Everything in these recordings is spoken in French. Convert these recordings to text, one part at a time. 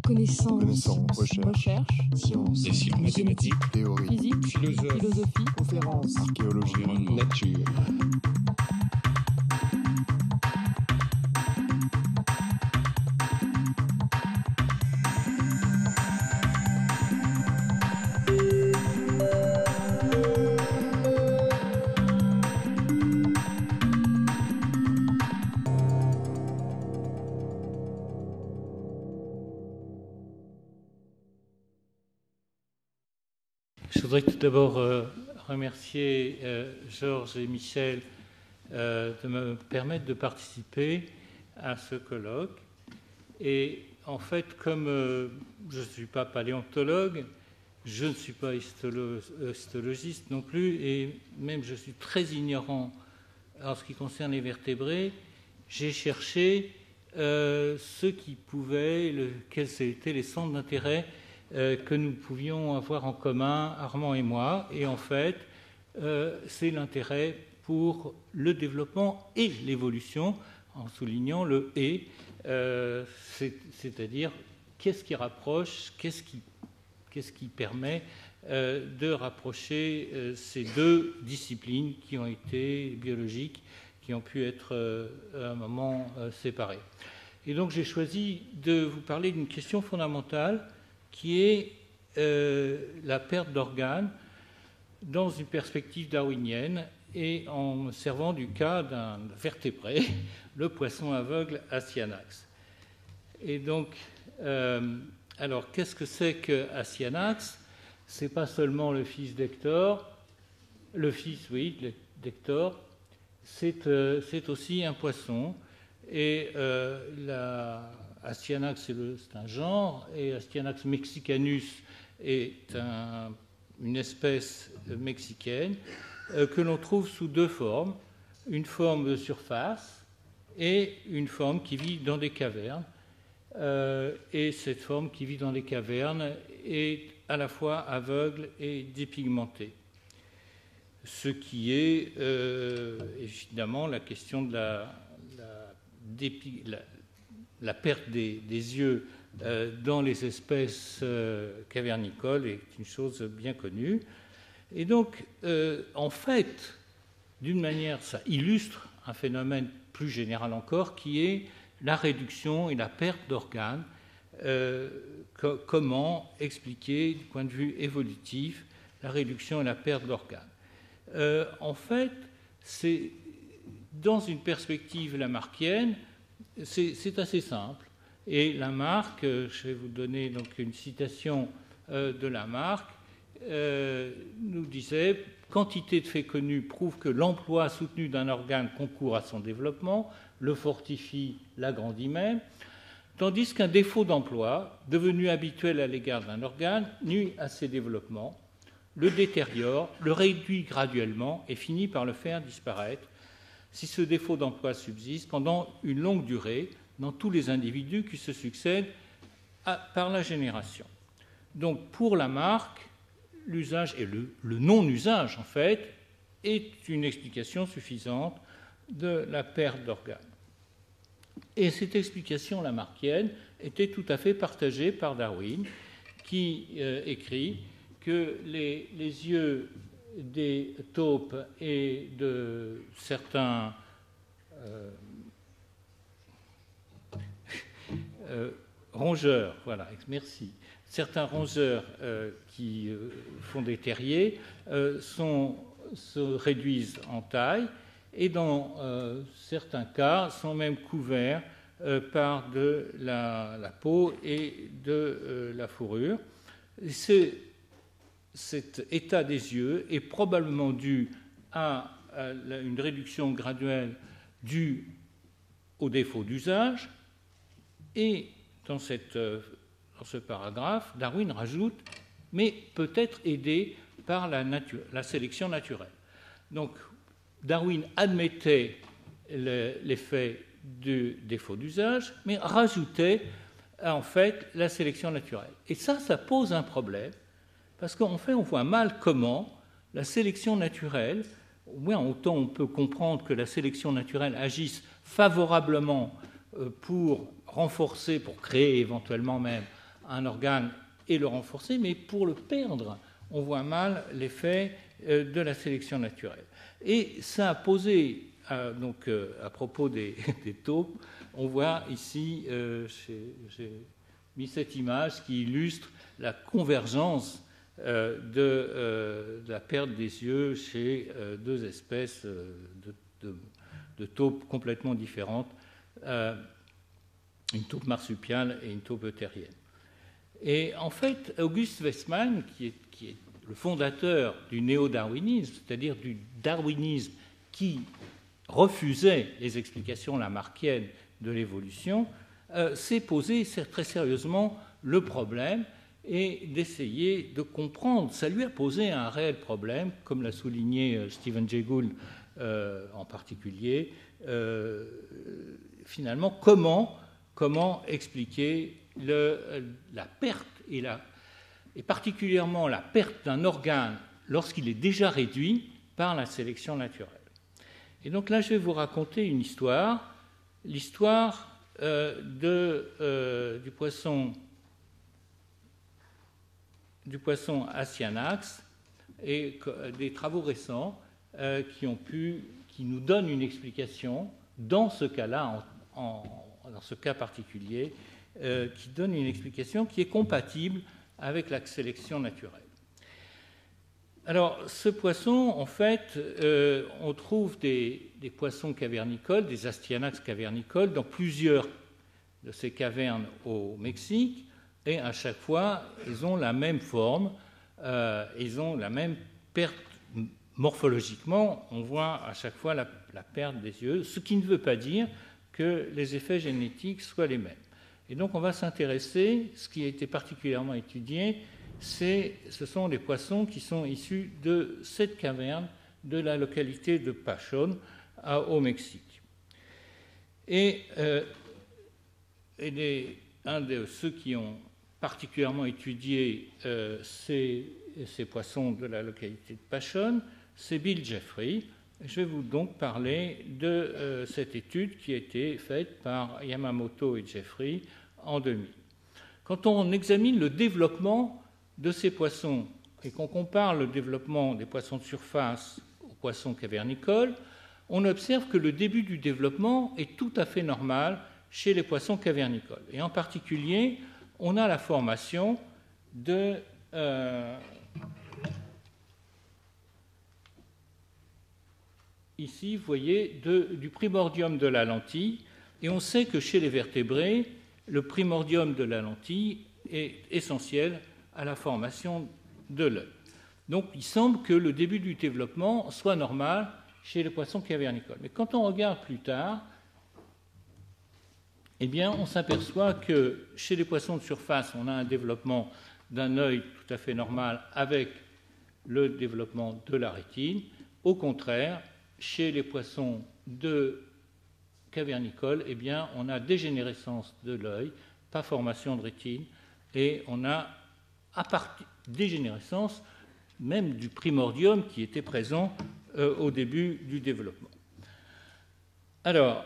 Connaissance, recherche, sciences, et sciences mathématiques, théorie, physique, philosophie, conférences, archéologie, nature. Je voudrais tout d'abord remercier Georges et Michel de me permettre de participer à ce colloque. Et en fait, comme je ne suis pas paléontologue, je ne suis pas histologiste non plus, et même je suis très ignorant en ce qui concerne les vertébrés, j'ai cherché ce qui pouvait, quels étaient les centres d'intérêt que nous pouvions avoir en commun, Armand et moi. Et en fait, c'est l'intérêt pour le développement et l'évolution, en soulignant le « et », c'est-à-dire qu'est-ce qui rapproche, qu'est-ce qui permet de rapprocher ces deux disciplines qui ont été biologiques, qui ont pu être à un moment séparées. Et donc j'ai choisi de vous parler d'une question fondamentale qui est la perte d'organes dans une perspective darwinienne et en me servant du cas d'un vertébré, le poisson aveugle Astyanax. Et donc, alors qu'est-ce que c'est que Astyanax ? Ce n'est pas seulement le fils d'Hector, d'Hector, c'est aussi un poisson. Et Astyanax, c'est un genre, et Astyanax mexicanus est une espèce mexicaine que l'on trouve sous deux formes, une forme de surface et une forme qui vit dans des cavernes. Et cette forme qui vit dans les cavernes est à la fois aveugle et dépigmentée. Ce qui est évidemment la question de la perte des yeux dans les espèces cavernicoles est une chose bien connue. Et donc, en fait, d'une manière, ça illustre un phénomène plus général encore, qui est la réduction et la perte d'organes. Comment expliquer, du point de vue évolutif, la réduction et la perte d'organes ? En fait, c'est dans une perspective lamarckienne, c'est assez simple. Et Lamarck, je vais vous donner donc une citation de Lamarck, nous disait « Quantité de faits connus prouve que l'emploi soutenu d'un organe concourt à son développement, le fortifie, l'agrandit même, tandis qu'un défaut d'emploi, devenu habituel à l'égard d'un organe, nuit à ses développements, le détériore, le réduit graduellement et finit par le faire disparaître, si ce défaut d'emploi subsiste pendant une longue durée dans tous les individus qui se succèdent par la génération. » Donc, pour Lamarck, l'usage et le non-usage, en fait, est une explication suffisante de la perte d'organes. Et cette explication lamarckienne était tout à fait partagée par Darwin, qui écrit que les yeux des taupes et de certains rongeurs, voilà, merci, certains rongeurs qui font des terriers se réduisent en taille et dans certains cas sont même couverts par de la peau et de la fourrure. Cet état des yeux est probablement dû à une réduction graduelle due au défaut d'usage. Et dans ce paragraphe, Darwin rajoute « mais peut-être aidé par la sélection naturelle ». Donc, Darwin admettait l'effet du défaut d'usage, mais rajoutait en fait la sélection naturelle. Et ça pose un problème, parce qu'en fait, on voit mal comment la sélection naturelle, au moins autant on peut comprendre que la sélection naturelle agisse favorablement pour renforcer, pour créer éventuellement même un organe et le renforcer, mais pour le perdre, on voit mal l'effet de la sélection naturelle. Et ça a posé, à propos des taupes, on voit ici, j'ai mis cette image qui illustre la convergence de la perte des yeux chez deux espèces de taupes complètement différentes, une taupe marsupiale et une taupe euthérienne. Et en fait, August Weismann, qui est le fondateur du néo-darwinisme, c'est-à-dire du darwinisme qui refusait les explications lamarckiennes de l'évolution, s'est posé très sérieusement le problème et d'essayer de comprendre. Ça lui a posé un réel problème, comme l'a souligné Stephen Jay Gould en particulier. Finalement, comment expliquer la perte et particulièrement la perte d'un organe lorsqu'il est déjà réduit par la sélection naturelle. Et donc là, je vais vous raconter une histoire, l'histoire du poisson Astyanax et des travaux récents qui nous donnent une explication dans ce cas-là, dans ce cas particulier, qui donne une explication qui est compatible avec la sélection naturelle. Alors, ce poisson, en fait, on trouve des poissons cavernicoles, des Astyanax cavernicoles, dans plusieurs de ces cavernes au Mexique, et à chaque fois, ils ont la même forme, ils ont la même perte morphologiquement, on voit à chaque fois la perte des yeux, ce qui ne veut pas dire que les effets génétiques soient les mêmes. Et donc, on va s'intéresser, ce qui a été particulièrement étudié, ce sont les poissons qui sont issus de cette caverne de la localité de Pachón, au Mexique. Et un de ceux qui ont particulièrement étudié ces poissons de la localité de Pachón, c'est Bill Jeffrey. Je vais vous donc parler de cette étude qui a été faite par Yamamoto et Jeffrey en 2000. Quand on examine le développement de ces poissons et qu'on compare le développement des poissons de surface aux poissons cavernicoles, on observe que le début du développement est tout à fait normal chez les poissons cavernicoles. Et en particulier, on a la formation de ici, vous voyez, du primordium de la lentille. Et on sait que chez les vertébrés, le primordium de la lentille est essentiel à la formation de l'œil. Donc, il semble que le début du développement soit normal chez les poissons cavernicoles. Mais quand on regarde plus tard, eh bien, on s'aperçoit que chez les poissons de surface, on a un développement d'un œil tout à fait normal avec le développement de la rétine. Au contraire, chez les poissons cavernicoles, eh bien, on a dégénérescence de l'œil, pas formation de rétine, et on a dégénérescence même du primordium qui était présent au début du développement. Alors,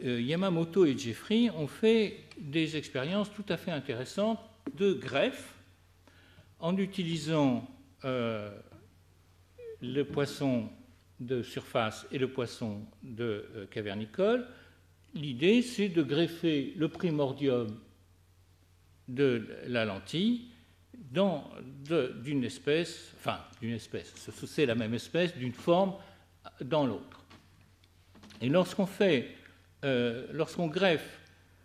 Yamamoto et Jeffrey ont fait des expériences tout à fait intéressantes de greffe en utilisant le poisson de surface et le poisson cavernicole. L'idée, c'est de greffer le primordium de la lentille d'une espèce, c'est la même espèce, d'une forme dans l'autre. Et lorsqu'on greffe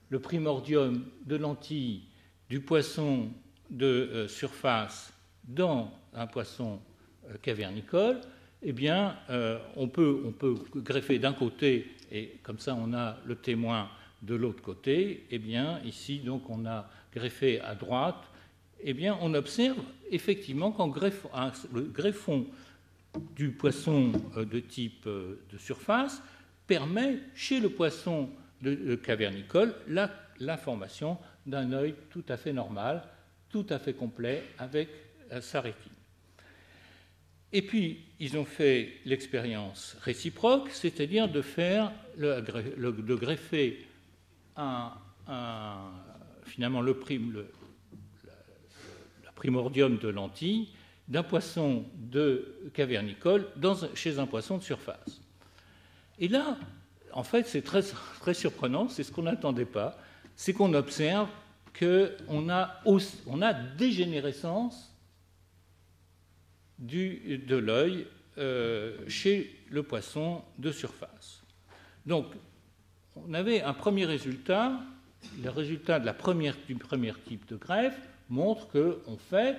le primordium de lentille du poisson de surface dans un poisson cavernicole, eh bien, on peut greffer d'un côté, et comme ça on a le témoin de l'autre côté. Eh bien, ici, donc, on a greffé à droite. Eh bien, on observe effectivement qu'en le greffon du poisson de type de surface permet, chez le poisson cavernicole, la formation d'un œil tout à fait normal, tout à fait complet avec sa rétine. Et puis, ils ont fait l'expérience réciproque, c'est-à-dire de greffer finalement la primordium de lentilles d'un poisson cavernicole chez un poisson de surface. Et là, en fait, c'est très, très surprenant, c'est ce qu'on n'attendait pas, c'est qu'on observe qu'on a dégénérescence de l'œil chez le poisson de surface. Donc, on avait un premier résultat. Le résultat du premier type de greffe montre qu'en fait,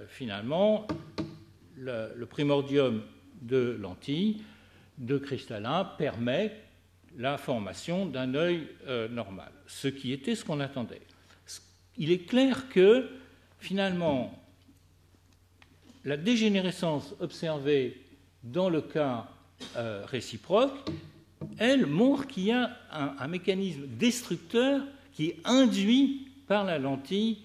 finalement, le primordium de lentilles, de cristallin, permet la formation d'un œil normal, ce qui était ce qu'on attendait. Il est clair que, finalement, la dégénérescence observée dans le cas réciproque, elle montre qu'il y a un mécanisme destructeur qui est induit par la lentille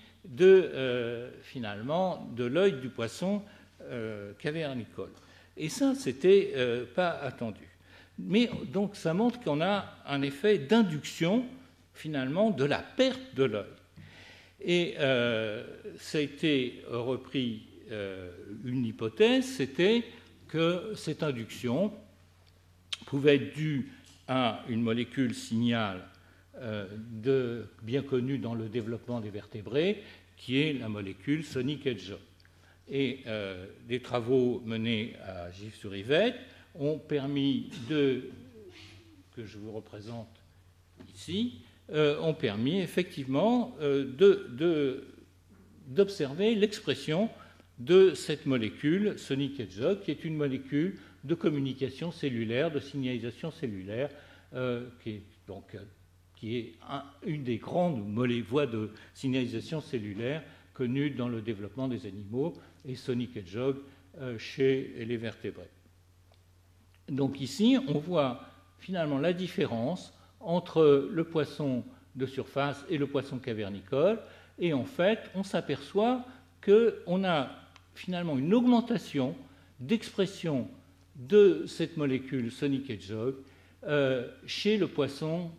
finalement, de l'œil du poisson cavernicole. Et ça, c'était pas attendu. Mais donc, ça montre qu'on a un effet d'induction, finalement, de la perte de l'œil. Et ça a été repris, une hypothèse, c'était que cette induction pouvait être due à une molécule signal bien connue dans le développement des vertébrés, qui est la molécule Sonic Hedgehog. Et des travaux menés à Gif-sur-Yvette ont permis que je vous représente ici, ont permis effectivement d'observer l'expression de cette molécule Sonic Hedgehog, qui est une molécule de communication cellulaire, de signalisation cellulaire, qui est une des grandes voies de signalisation cellulaire connues dans le développement des animaux, et Sonic Hedgehog chez les vertébrés. Donc ici, on voit finalement la différence entre le poisson de surface et le poisson cavernicole, et en fait, on s'aperçoit qu'on a finalement une augmentation d'expression de cette molécule Sonic Hedgehog chez le poisson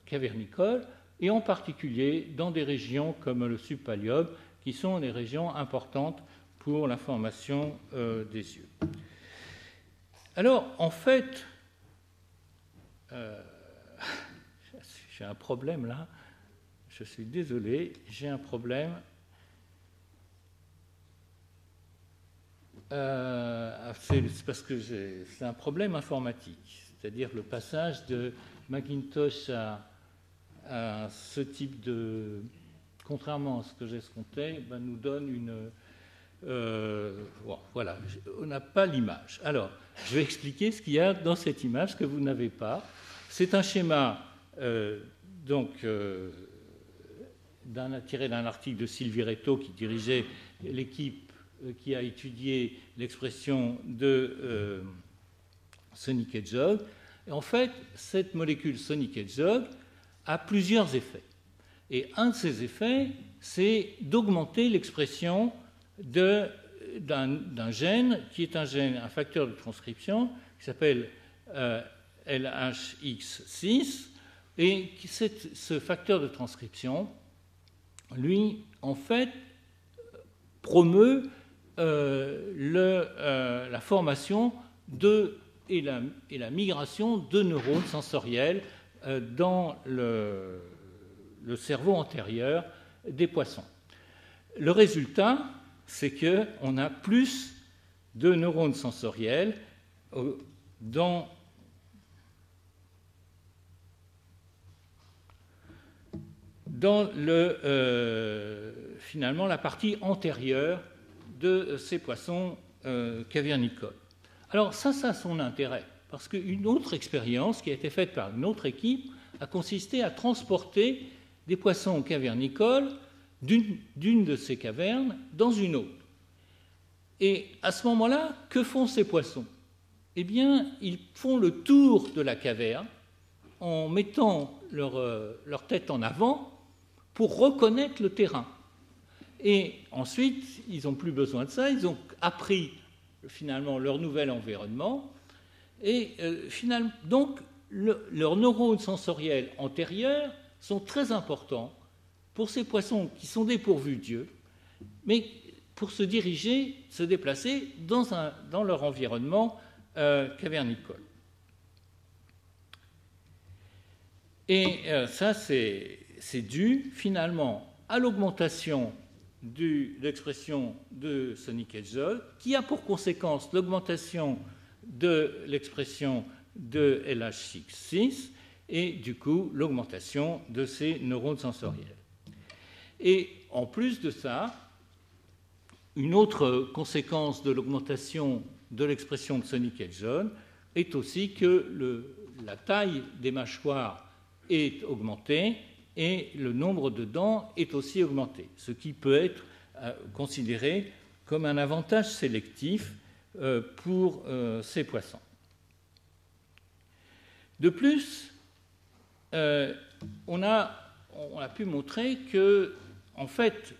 cavernicole, et en particulier dans des régions comme le subpallium, qui sont des régions importantes pour la formation des yeux. Alors, en fait, j'ai un problème là, je suis désolé, j'ai un problème. C'est parce que c'est un problème informatique, c'est-à-dire le passage de Macintosh à ce type de... Contrairement à ce que j'escomptais, nous donne une... voilà, on n'a pas l'image. Alors, je vais expliquer ce qu'il y a dans cette image que vous n'avez pas. C'est un schéma tiré d'un article de Sylvie Retto qui dirigeait l'équipe qui a étudié l'expression de Sonic Hedgehog. Et en fait, cette molécule Sonic Hedgehog a plusieurs effets. Et un de ces effets, c'est d'augmenter l'expression d'un gène qui est un facteur de transcription qui s'appelle LHX6. Et ce facteur de transcription, lui, en fait, promeut la formation et la migration de neurones sensoriels dans le cerveau antérieur des poissons. Le résultat, c'est qu'on a plus de neurones sensoriels dans finalement la partie antérieure de ces poissons cavernicoles. Alors ça a son intérêt, parce qu'une autre expérience qui a été faite par une autre équipe a consisté à transporter des poissons cavernicoles d'une de ces cavernes dans une autre. Et à ce moment-là, que font ces poissons? Eh bien, ils font le tour de la caverne en mettant leur tête en avant pour reconnaître le terrain. Et ensuite, ils n'ont plus besoin de ça, ils ont appris finalement leur nouvel environnement, et finalement, donc leurs neurones sensoriels antérieurs sont très importants pour ces poissons qui sont dépourvus d'yeux, mais pour se diriger, se déplacer dans leur environnement cavernicole. Et ça, c'est dû finalement à l'augmentation de l'expression de Sonic Hedgehog, qui a pour conséquence l'augmentation de l'expression de LH6 et du coup l'augmentation de ces neurones sensoriels. Et en plus de ça, une autre conséquence de l'augmentation de l'expression de Sonic Hedgehog est aussi que la taille des mâchoires est augmentée et le nombre de dents est aussi augmenté, ce qui peut être considéré comme un avantage sélectif pour ces poissons. De plus, on a pu montrer que, en fait,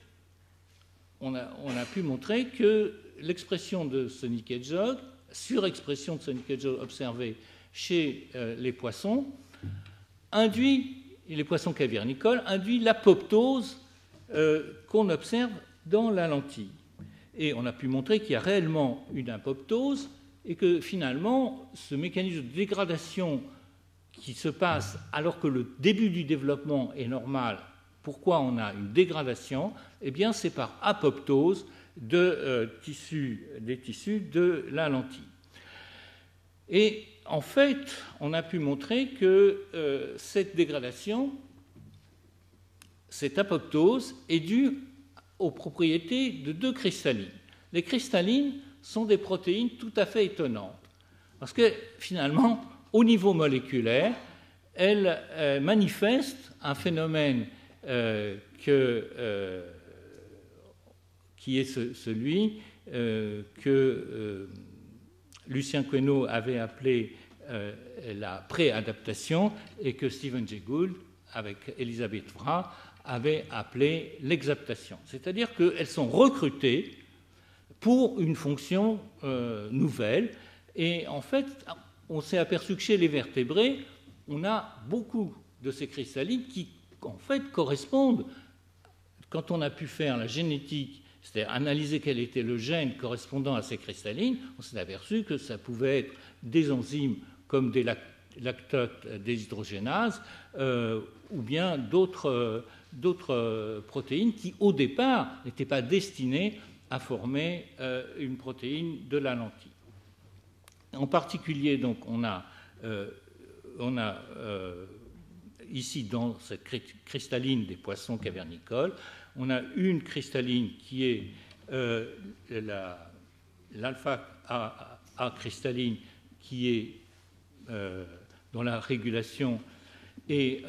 on a pu montrer que l'expression de Sonic Hedgehog, surexpression de Sonic Hedgehog observée chez les poissons, les poissons cavernicoles, induit l'apoptose qu'on observe dans la lentille. Et on a pu montrer qu'il y a réellement une apoptose et que finalement, ce mécanisme de dégradation qui se passe alors que le début du développement est normal, pourquoi on a une dégradation? Eh bien, c'est par apoptose des tissus de la lentille. Et en fait, on a pu montrer que cette dégradation, cette apoptose, est due aux propriétés de deux cristallines. Les cristallines sont des protéines tout à fait étonnantes, parce que finalement, au niveau moléculaire, elles manifestent un phénomène qui est celui que Lucien Queneau avait appelé la préadaptation et que Stephen Jay Gould, avec Elisabeth Vra, avait appelé l'exaptation. C'est-à-dire qu'elles sont recrutées pour une fonction nouvelle. Et en fait, on s'est aperçu que chez les vertébrés, on a beaucoup de ces cristallines qui, en fait, correspondent, quand on a pu faire la génétique, c'est-à-dire analyser quel était le gène correspondant à ces cristallines, on s'est aperçu que ça pouvait être des enzymes comme des lactates déshydrogénases ou bien d'autres protéines qui, au départ, n'étaient pas destinées à former une protéine de la lentille. En particulier, donc, on a ici, dans cette cristalline des poissons cavernicoles, on a une cristalline qui est l'alpha-A cristalline qui est dont la régulation est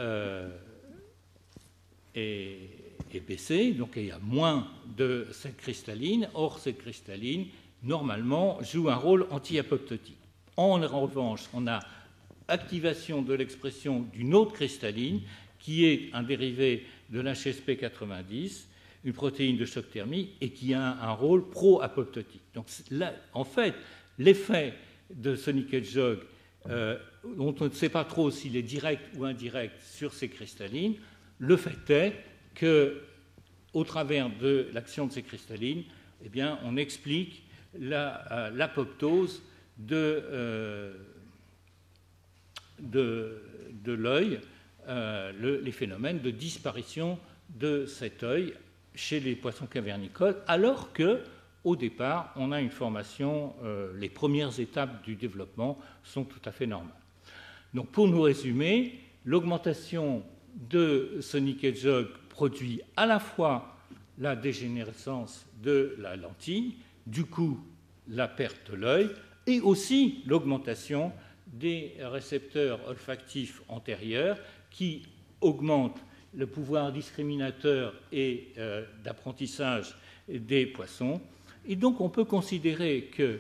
baissée, donc il y a moins de cette cristalline. Or, cette cristalline, normalement, joue un rôle anti-apoptotique. En revanche, on a activation de l'expression d'une autre cristalline qui est un dérivé de l'HSP90, une protéine de choc thermique, et qui a un rôle pro-apoptotique. Donc là, en fait, l'effet de Sonic Hedgehog, dont on ne sait pas trop s'il est direct ou indirect sur ces cristallines, le fait est qu'au travers de l'action de ces cristallines, eh bien, on explique l'apoptose de l'œil, les phénomènes de disparition de cet œil chez les poissons cavernicoles, alors qu'au départ, on a une formation, les premières étapes du développement sont tout à fait normales. Donc, pour nous résumer, l'augmentation de Sonic Hedgehog produit à la fois la dégénérescence de la lentille, du coup la perte de l'œil, et aussi l'augmentation des récepteurs olfactifs antérieurs qui augmentent le pouvoir discriminateur et d'apprentissage des poissons. Et donc on peut considérer que,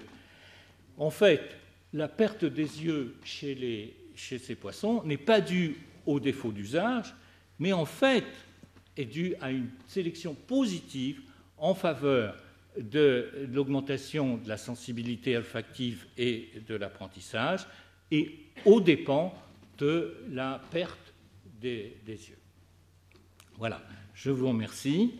en fait, la perte des yeux chez ces poissons n'est pas due au défaut d'usage, mais en fait est due à une sélection positive en faveur de l'augmentation de la sensibilité olfactive et de l'apprentissage, et aux dépens de la perte des yeux. Voilà, je vous remercie.